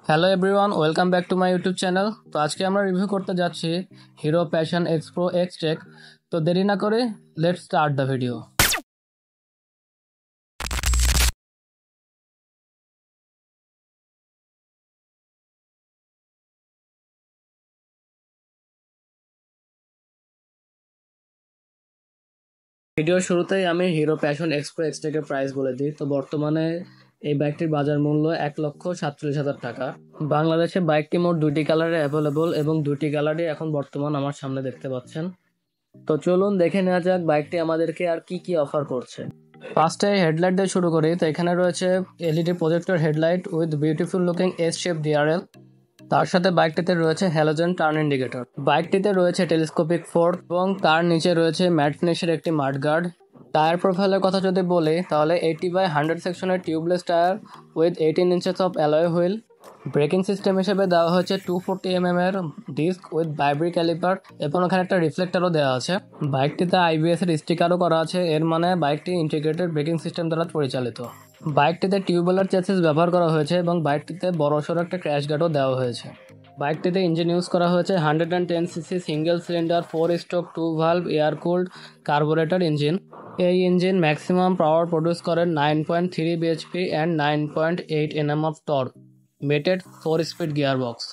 Hello everyone, welcome back to my YouTube channel. তো আজকে আমরা রিভিউ করতে যাচ্ছি Hero Passion X Pro X Tech. তো দেরি না করে লেটস স্টার্ট দ্য ভিডিও। ভিডিওর শুরুতেই আমি Hero Passion X Pro X টেকের প্রাইস বলে দিই। তো বর্তমানে এই বাইকটির বাজার মূল্য 1,47,000 টাকা। বাংলাদেশে বাইকটি মোট দুইটি কালারে অ্যাভেলেবল এবং দুইটি কালারই এখন বর্তমান আমার সামনে দেখতে পাচ্ছেন। তো চলুন দেখে নেওয়া যাক বাইকটি আমাদেরকে আর কি কি অফার করছে। ফার্স্টে হেডলাইট দিয়ে শুরু করি। তো এখানে রয়েছে LED projector headlight with beautiful looking S shape DRL. তার সাথে বাইকটিতে রয়েছে হ্যালোজেন টার্ন ইন্ডিকেটর। বাইকটিতে রয়েছে টেলিস্কোপিক ফোর্ক এবং তার নিচে রয়েছে ম্যাট ফিনিশের একটি মাডগার্ড। টায়ার প্রোফাইলের কথা যদি বলি তাহলে 80/100 সেকশনের tubeless tyre with 18 inches of alloy wheel. Braking system হিসেবে দেওয়া হয়েছে 240 এর ডিস্ক উইথ বাইব্রি ক্যালিপার এবং ওখানে একটা রিফ্লেক্টরও দেওয়া আছে। বাইকটিতে আইবিএস এর স্টিকারও করা আছে, এর মানে বাইকটি ইন্টিগ্রেটেড ব্রেকিং সিস্টেম দ্বারা পরিচালিত। বাইকটিতে টিউবুলার চেসিস ব্যবহার করা হয়েছে এবং বাইকটিতে বড়সড় একটা ক্র্যাশ গার্ডও দেওয়া হয়েছে। বাইকটিতে ইঞ্জিন ইউজ করা হয়েছে 110cc single cylinder 4 stroke 2 valve air cooled carburettor engine. এই ইঞ্জিন ম্যাক্সিমাম পাওয়ার প্রডিউস করে 9.3 BHP and 9.8 Nm of torque. Mated 4 speed gearbox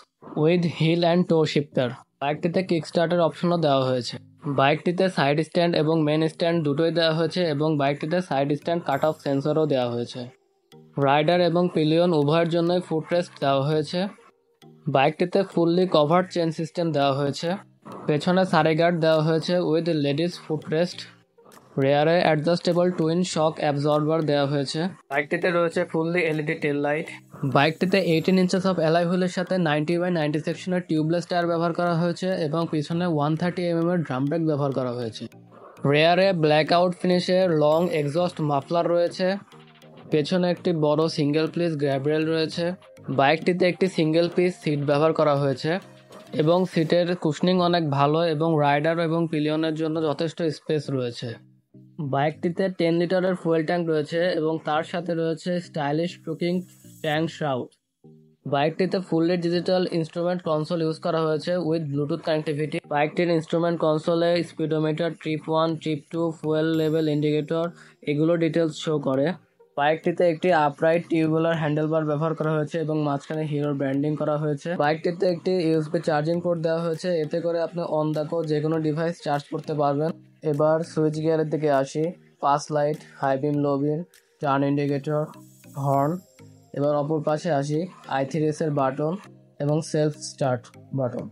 with heel and toe shifter. বাইকটিতে কিক স্টার্টের অপশনও দেওয়া হয়েছে। বাইকটিতে সাইড স্ট্যান্ড এবং মেন স্ট্যান্ড দুটোই দেওয়া হয়েছে এবং বাইকটিতে সাইড স্ট্যান্ড কাট অফ সেন্সরও দেওয়া হয়েছে। রাইডার এবং পিলিয়ন উভয়ের জন্যই ফুটরেস্ট দেওয়া হয়েছে। বাইকটিতে ফুললি কভার্ড চেন সিস্টেম দেওয়া হয়েছে। পেছনে সারি গার্ড দেওয়া হয়েছে উইথ লেডিস ফুটরেস্ট। রেয়ারে অ্যাডজাস্টেবল টুইন শক অ্যাবজর্বার দেওয়া হয়েছে। বাইকটিতে রয়েছে ফুললি এলইডি টেল লাইট। বাইকটিতে 18 ইঞ্চেস অফ অ্যালয় হুইলের সাথে 90/90 সেকশনের টিউবলেস টায়ার ব্যবহার করা হয়েছে এবং পিছনে 130 এর ড্রাম ব্রেক ব্যবহার করা হয়েছে। রেয়ারে ব্ল্যাক আউট ফিনিশের লং এক্সস্ট মাফলার রয়েছে। পেছনে একটি বড় সিঙ্গেল পিস গ্র্যাব রেল রয়েছে। বাইকটিতে একটি সিঙ্গেল পিস সিট ব্যবহার করা হয়েছে এবং সিটের কুশনিং অনেক ভালো এবং রাইডার এবং পিলিয়নের জন্য যথেষ্ট স্পেস রয়েছে। বাইকটিতে 10 লিটারের ফুয়েল ট্যাঙ্ক রয়েছে এবং তার সাথে রয়েছে স্টাইলিশ লুকিং ট্যাঙ্ক শ্রাউড। বাইকটিতে fully digital instrument console use করা হয়েছে উইথ ব্লুটুথ কানেক্টিভিটি। বাইকটির ইনস্ট্রুমেন্ট কনসোলে speedometer, trip 1, trip 2, fuel level indicator এগুলো ডিটেলস শো করে। বাইকটিতে একটি আপরাইট টিউবুলার হ্যান্ডেলবার ব্যবহার করা হয়েছে এবং মাঝখানে হিরোর ব্র্যান্ডিং করা হয়েছে। বাইকটিতে একটি ইউএসবি চার্জিং পোর্ট দেওয়া হয়েছে, এতে করে আপনি অন দ্য গো যে কোনো ডিভাইস চার্জ করতে পারবেন। এবার সুইচ গিয়ারের দিকে আসি। পাস লাইট, হাই বিম, লো বিম, টার্ন ইন্ডিকেটর, হর্ন। এবার অপর পাশে আসি, i3s এর বাটন এবং সেলফ স্টার্ট বাটন।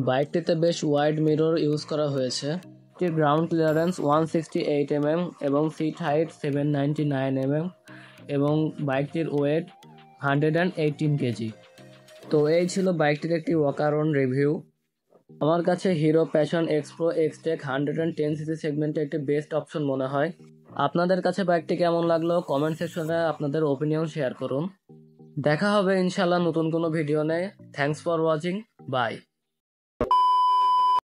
বাইকটিতে বেশ ওয়াইড মিরর ইউজ করা হয়েছে। এটির গ্রাউন্ড ক্লিয়ারেন্স 168 mm এবং সিট হাইট 799 mm এবং বাইকটির ওয়েট 118 কেজি। তো এই ছিল বাইকটির একটি ওয়াক অ্যারাউন্ড রিভিউ। আমার কাছে Hero Passion X Pro X Tech 110cc সেগমেন্টে একটি বেস্ট অপশন মনে হয়। আপনাদের কাছে বাইকটি কেমন লাগলো কমেন্ট সেকশনে আপনাদের ওপিনিয়ন শেয়ার করুন। দেখা হবে ইনশাল্লাহ নতুন কোনো ভিডিও নিয়ে। Thanks for watching, by.